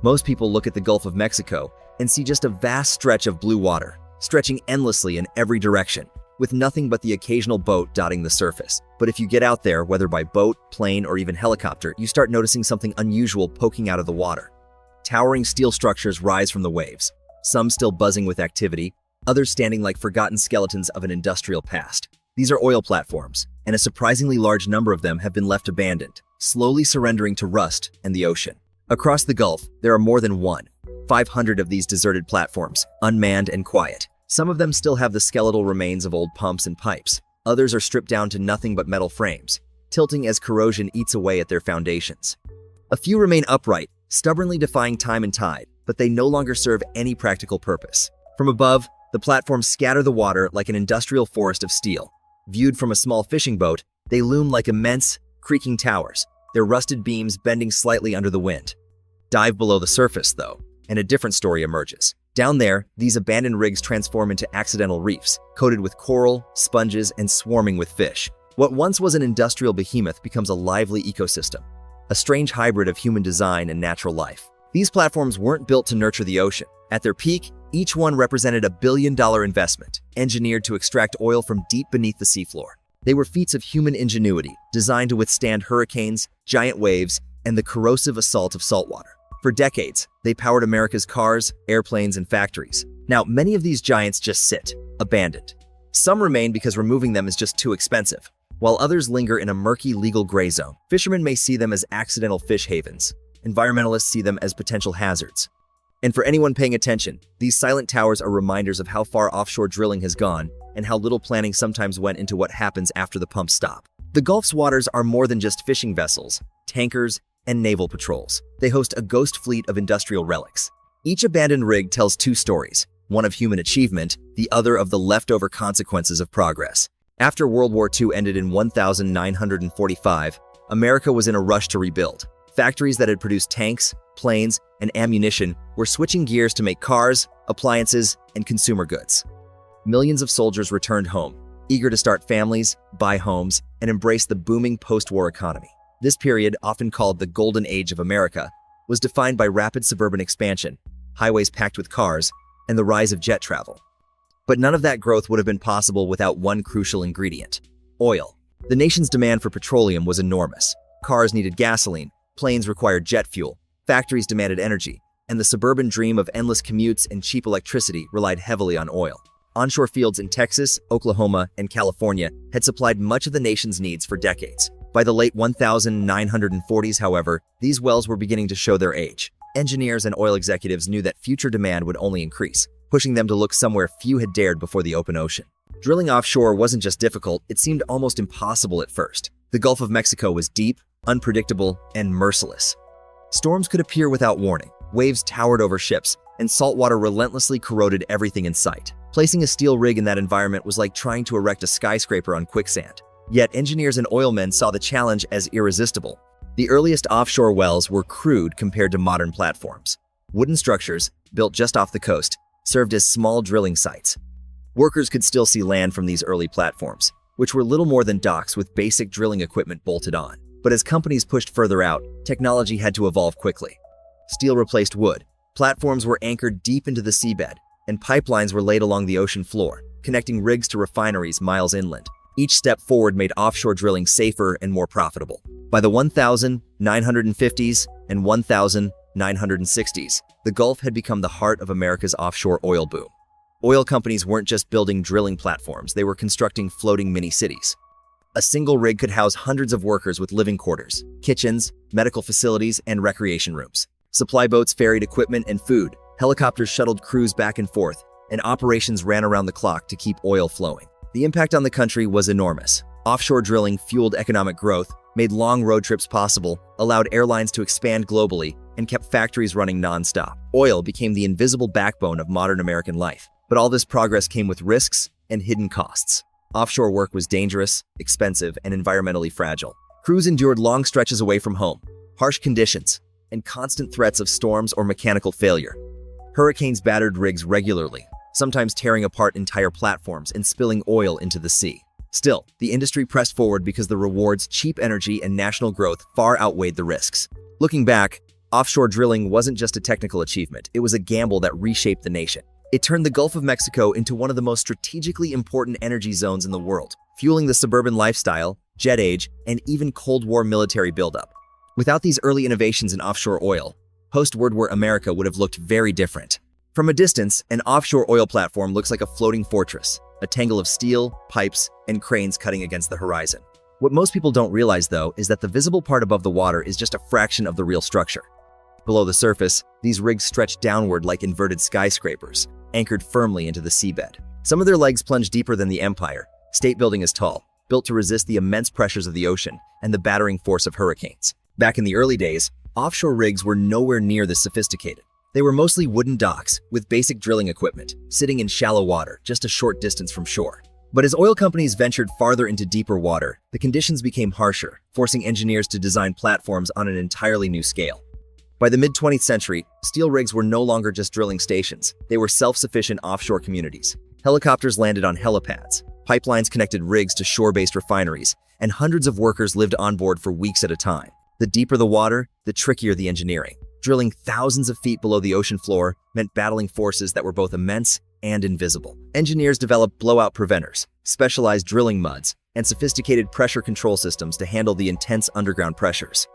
Most people look at the Gulf of Mexico and see just a vast stretch of blue water, stretching endlessly in every direction, with nothing but the occasional boat dotting the surface. But if you get out there, whether by boat, plane, or even helicopter, you start noticing something unusual poking out of the water. Towering steel structures rise from the waves, some still buzzing with activity, others standing like forgotten skeletons of an industrial past. These are oil platforms, and a surprisingly large number of them have been left abandoned, slowly surrendering to rust and the ocean. Across the Gulf, there are more than 500 of these deserted platforms, unmanned and quiet. Some of them still have the skeletal remains of old pumps and pipes. Others are stripped down to nothing but metal frames, tilting as corrosion eats away at their foundations. A few remain upright, stubbornly defying time and tide, but they no longer serve any practical purpose. From above, the platforms scatter the water like an industrial forest of steel. Viewed from a small fishing boat, they loom like immense, creaking towers, their rusted beams bending slightly under the wind. Dive below the surface, though, and a different story emerges. Down there, these abandoned rigs transform into accidental reefs, coated with coral, sponges, and swarming with fish. What once was an industrial behemoth becomes a lively ecosystem, a strange hybrid of human design and natural life. These platforms weren't built to nurture the ocean. At their peak, each one represented a billion-dollar investment, engineered to extract oil from deep beneath the seafloor. They were feats of human ingenuity, designed to withstand hurricanes, giant waves, and the corrosive assault of saltwater. For decades, they powered America's cars, airplanes, and factories. Now, many of these giants just sit, abandoned. Some remain because removing them is just too expensive, while others linger in a murky legal gray zone. Fishermen may see them as accidental fish havens. Environmentalists see them as potential hazards. And for anyone paying attention, these silent towers are reminders of how far offshore drilling has gone and how little planning sometimes went into what happens after the pumps stop. The Gulf's waters are more than just fishing vessels, tankers, and naval patrols. They host a ghost fleet of industrial relics. Each abandoned rig tells two stories, one of human achievement, the other of the leftover consequences of progress. After World War II ended in 1945, America was in a rush to rebuild. Factories that had produced tanks, planes, and ammunition were switching gears to make cars, appliances, and consumer goods. Millions of soldiers returned home, eager to start families, buy homes, and embrace the booming post-war economy. This period, often called the Golden Age of America, was defined by rapid suburban expansion, highways packed with cars, and the rise of jet travel. But none of that growth would have been possible without one crucial ingredient: oil. The nation's demand for petroleum was enormous. Cars needed gasoline, planes required jet fuel, factories demanded energy, and the suburban dream of endless commutes and cheap electricity relied heavily on oil. Onshore fields in Texas, Oklahoma, and California had supplied much of the nation's needs for decades. By the late 1940s, however, these wells were beginning to show their age. Engineers and oil executives knew that future demand would only increase, pushing them to look somewhere few had dared before the open ocean. Drilling offshore wasn't just difficult, it seemed almost impossible at first. The Gulf of Mexico was deep, unpredictable, and merciless. Storms could appear without warning, waves towered over ships, and saltwater relentlessly corroded everything in sight. Placing a steel rig in that environment was like trying to erect a skyscraper on quicksand. Yet engineers and oilmen saw the challenge as irresistible. The earliest offshore wells were crude compared to modern platforms. Wooden structures, built just off the coast, served as small drilling sites. Workers could still see land from these early platforms, which were little more than docks with basic drilling equipment bolted on. But as companies pushed further out, technology had to evolve quickly. Steel replaced wood, platforms were anchored deep into the seabed, and pipelines were laid along the ocean floor, connecting rigs to refineries miles inland. Each step forward made offshore drilling safer and more profitable. By the 1950s and 1960s, the Gulf had become the heart of America's offshore oil boom. Oil companies weren't just building drilling platforms, they were constructing floating mini-cities. A single rig could house hundreds of workers with living quarters, kitchens, medical facilities, and recreation rooms. Supply boats ferried equipment and food, helicopters shuttled crews back and forth, and operations ran around the clock to keep oil flowing. The impact on the country was enormous. Offshore drilling fueled economic growth, made long road trips possible, allowed airlines to expand globally, and kept factories running non-stop. Oil became the invisible backbone of modern American life. But all this progress came with risks and hidden costs. Offshore work was dangerous, expensive, and environmentally fragile. Crews endured long stretches away from home, harsh conditions, and constant threats of storms or mechanical failure. Hurricanes battered rigs regularly, sometimes tearing apart entire platforms and spilling oil into the sea. Still, the industry pressed forward because the rewards, cheap energy, and national growth far outweighed the risks. Looking back, Offshore drilling wasn't just a technical achievement, it was a gamble that reshaped the nation. It turned the Gulf of Mexico into one of the most strategically important energy zones in the world, fueling the suburban lifestyle, jet age, and even Cold War military buildup. Without these early innovations in offshore oil, post-World War America would have looked very different. From a distance, an offshore oil platform looks like a floating fortress, a tangle of steel, pipes, and cranes cutting against the horizon. What most people don't realize, though, is that the visible part above the water is just a fraction of the real structure. Below the surface, these rigs stretch downward like inverted skyscrapers, anchored firmly into the seabed. Some of their legs plunge deeper than the Empire State Building is tall, built to resist the immense pressures of the ocean and the battering force of hurricanes. Back in the early days, offshore rigs were nowhere near this sophisticated. They were mostly wooden docks with basic drilling equipment, sitting in shallow water just a short distance from shore. But as oil companies ventured farther into deeper water, the conditions became harsher, forcing engineers to design platforms on an entirely new scale. By the mid-20th century, steel rigs were no longer just drilling stations. They were self-sufficient offshore communities. Helicopters landed on helipads, pipelines connected rigs to shore-based refineries, and hundreds of workers lived on board for weeks at a time. The deeper the water, the trickier the engineering. Drilling thousands of feet below the ocean floor meant battling forces that were both immense and invisible. Engineers developed blowout preventers, specialized drilling muds, and sophisticated pressure control systems to handle the intense underground pressures.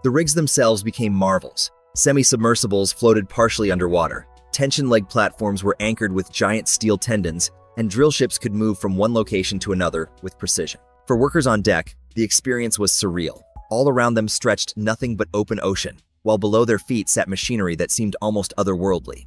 The rigs themselves became marvels. Semi-submersibles floated partially underwater. Tension leg platforms were anchored with giant steel tendons, and drill ships could move from one location to another with precision. For workers on deck, the experience was surreal. All around them stretched nothing but open ocean, while below their feet sat machinery that seemed almost otherworldly.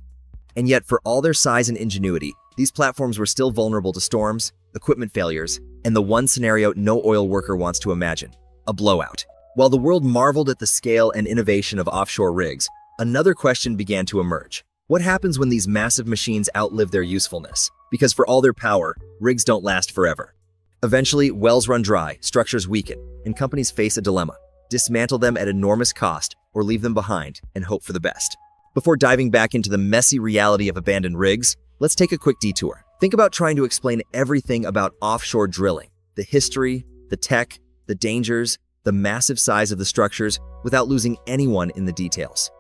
And yet, for all their size and ingenuity, these platforms were still vulnerable to storms, equipment failures, and the one scenario no oil worker wants to imagine: a blowout. While the world marveled at the scale and innovation of offshore rigs, another question began to emerge. What happens when these massive machines outlive their usefulness? Because for all their power, rigs don't last forever. Eventually, wells run dry, structures weaken, and companies face a dilemma: dismantle them at enormous cost or leave them behind and hope for the best. Before diving back into the messy reality of abandoned rigs, let's take a quick detour. Think about trying to explain everything about offshore drilling: the history, the tech, the dangers, the massive size of the structures, without losing anyone in the details.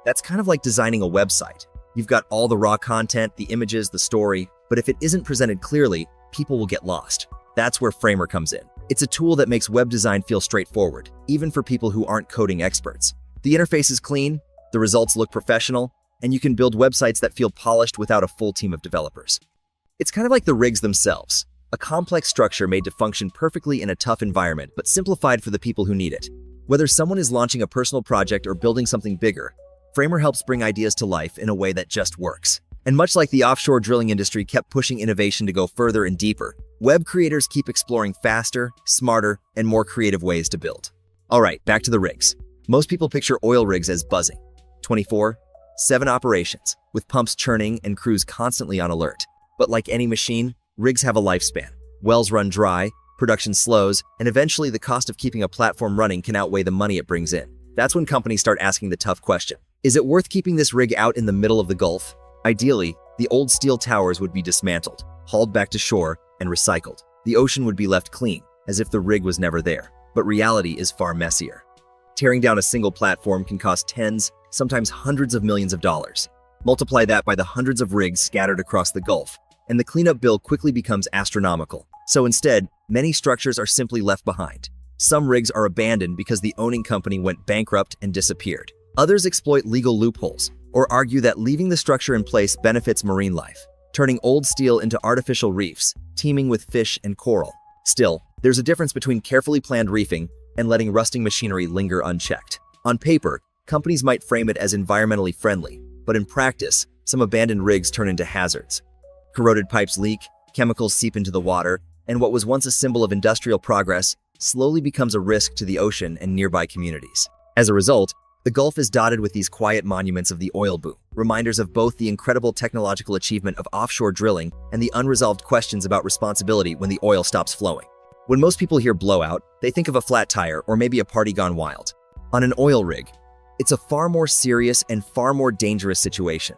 That's kind of like designing a website. You've got all the raw content, the images, the story, but if it isn't presented clearly, people will get lost. That's where Framer comes in. It's a tool that makes web design feel straightforward, even for people who aren't coding experts. The interface is clean, the results look professional, and you can build websites that feel polished without a full team of developers. It's kind of like the rigs themselves. A complex structure made to function perfectly in a tough environment, but simplified for the people who need it. Whether someone is launching a personal project or building something bigger, Framer helps bring ideas to life in a way that just works. And much like the offshore drilling industry kept pushing innovation to go further and deeper, web creators keep exploring faster, smarter, and more creative ways to build. All right, back to the rigs. Most people picture oil rigs as buzzing. 24/7 operations, with pumps churning and crews constantly on alert. But like any machine, rigs have a lifespan. Wells run dry, production slows, and eventually the cost of keeping a platform running can outweigh the money it brings in. That's when companies start asking the tough question: is it worth keeping this rig out in the middle of the Gulf? Ideally, the old steel towers would be dismantled, hauled back to shore, and recycled. The ocean would be left clean, as if the rig was never there. But reality is far messier. Tearing down a single platform can cost tens, sometimes hundreds of millions of dollars. Multiply that by the hundreds of rigs scattered across the Gulf, and the cleanup bill quickly becomes astronomical. So instead, many structures are simply left behind. Some rigs are abandoned because the owning company went bankrupt and disappeared. Others exploit legal loopholes, or argue that leaving the structure in place benefits marine life, turning old steel into artificial reefs, teeming with fish and coral. Still, there's a difference between carefully planned reefing and letting rusting machinery linger unchecked. On paper, companies might frame it as environmentally friendly, but in practice, some abandoned rigs turn into hazards. Corroded pipes leak, chemicals seep into the water, and what was once a symbol of industrial progress slowly becomes a risk to the ocean and nearby communities. As a result, the Gulf is dotted with these quiet monuments of the oil boom, reminders of both the incredible technological achievement of offshore drilling and the unresolved questions about responsibility when the oil stops flowing. When most people hear blowout, they think of a flat tire or maybe a party gone wild. On an oil rig, it's a far more serious and far more dangerous situation.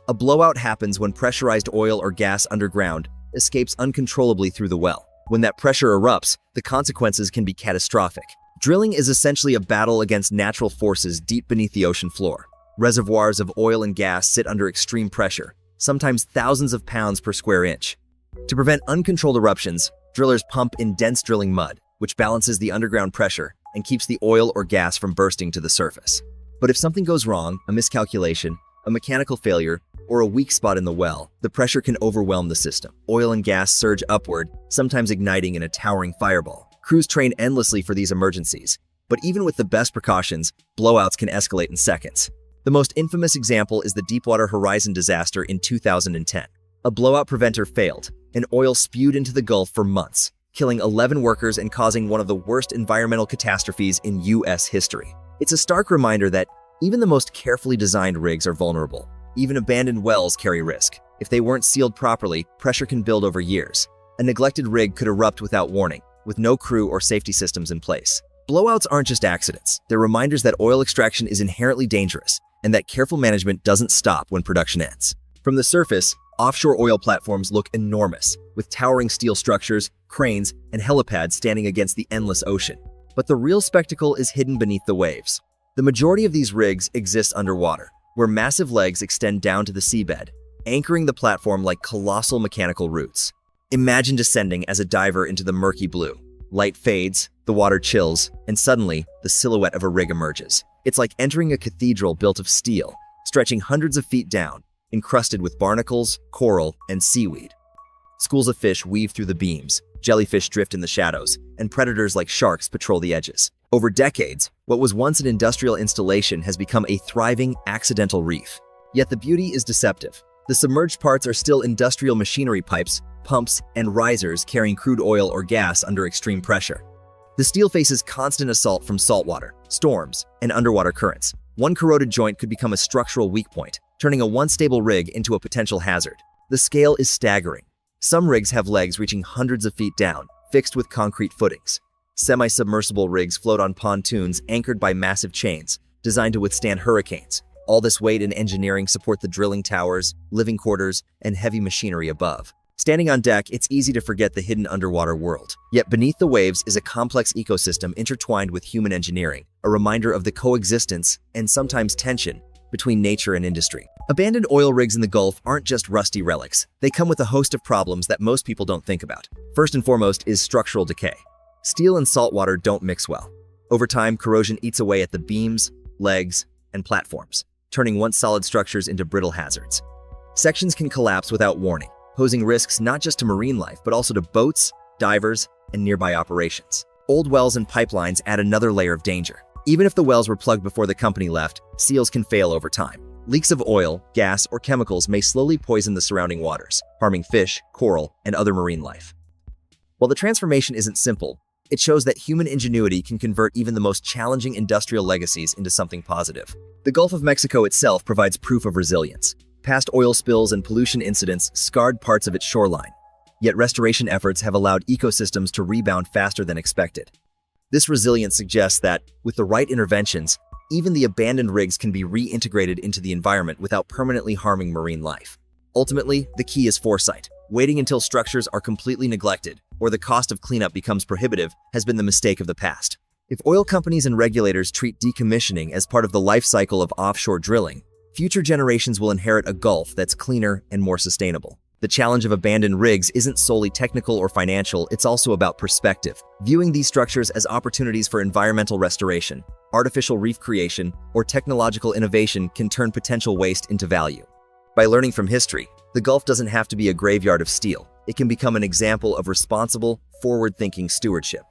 A blowout happens when pressurized oil or gas underground escapes uncontrollably through the well. When that pressure erupts, the consequences can be catastrophic. Drilling is essentially a battle against natural forces deep beneath the ocean floor. Reservoirs of oil and gas sit under extreme pressure, sometimes thousands of pounds per square inch. To prevent uncontrolled eruptions, drillers pump in dense drilling mud, which balances the underground pressure and keeps the oil or gas from bursting to the surface. But if something goes wrong, a miscalculation, a mechanical failure, or a weak spot in the well, the pressure can overwhelm the system. Oil and gas surge upward, sometimes igniting in a towering fireball. Crews train endlessly for these emergencies, but even with the best precautions, blowouts can escalate in seconds. The most infamous example is the Deepwater Horizon disaster in 2010. A blowout preventer failed, and oil spewed into the Gulf for months, killing 11 workers and causing one of the worst environmental catastrophes in U.S. history. It's a stark reminder that even the most carefully designed rigs are vulnerable. Even abandoned wells carry risk. If they weren't sealed properly, pressure can build over years. A neglected rig could erupt without warning, with no crew or safety systems in place. Blowouts aren't just accidents. They're reminders that oil extraction is inherently dangerous and that careful management doesn't stop when production ends. From the surface, offshore oil platforms look enormous, with towering steel structures, cranes, and helipads standing against the endless ocean. But the real spectacle is hidden beneath the waves. The majority of these rigs exist underwater, where massive legs extend down to the seabed, anchoring the platform like colossal mechanical roots. Imagine descending as a diver into the murky blue. Light fades, the water chills, and suddenly, the silhouette of a rig emerges. It's like entering a cathedral built of steel, stretching hundreds of feet down, encrusted with barnacles, coral, and seaweed. Schools of fish weave through the beams, jellyfish drift in the shadows, and predators like sharks patrol the edges. Over decades, what was once an industrial installation has become a thriving, accidental reef. Yet the beauty is deceptive. The submerged parts are still industrial machinery pipes, pumps, and risers carrying crude oil or gas under extreme pressure. The steel faces constant assault from saltwater, storms, and underwater currents. One corroded joint could become a structural weak point, turning a once stable rig into a potential hazard. The scale is staggering. Some rigs have legs reaching hundreds of feet down, fixed with concrete footings. Semi-submersible rigs float on pontoons anchored by massive chains, designed to withstand hurricanes. All this weight and engineering support the drilling towers, living quarters, and heavy machinery above. Standing on deck, it's easy to forget the hidden underwater world. Yet beneath the waves is a complex ecosystem intertwined with human engineering, a reminder of the coexistence and sometimes tension between nature and industry. Abandoned oil rigs in the Gulf aren't just rusty relics. They come with a host of problems that most people don't think about. First and foremost is structural decay. Steel and salt water don't mix well. Over time, corrosion eats away at the beams, legs, and platforms, turning once solid structures into brittle hazards. Sections can collapse without warning, posing risks not just to marine life, but also to boats, divers, and nearby operations. Old wells and pipelines add another layer of danger. Even if the wells were plugged before the company left, seals can fail over time. Leaks of oil, gas, or chemicals may slowly poison the surrounding waters, harming fish, coral, and other marine life. While the transformation isn't simple, it shows that human ingenuity can convert even the most challenging industrial legacies into something positive. The Gulf of Mexico itself provides proof of resilience. Past oil spills and pollution incidents scarred parts of its shoreline, yet restoration efforts have allowed ecosystems to rebound faster than expected. This resilience suggests that, with the right interventions, even the abandoned rigs can be reintegrated into the environment without permanently harming marine life. Ultimately, the key is foresight. Waiting until structures are completely neglected or the cost of cleanup becomes prohibitive has been the mistake of the past. If oil companies and regulators treat decommissioning as part of the life cycle of offshore drilling, future generations will inherit a Gulf that's cleaner and more sustainable. The challenge of abandoned rigs isn't solely technical or financial, it's also about perspective. Viewing these structures as opportunities for environmental restoration, artificial reef creation, or technological innovation can turn potential waste into value. By learning from history, the Gulf doesn't have to be a graveyard of steel. It can become an example of responsible, forward-thinking stewardship.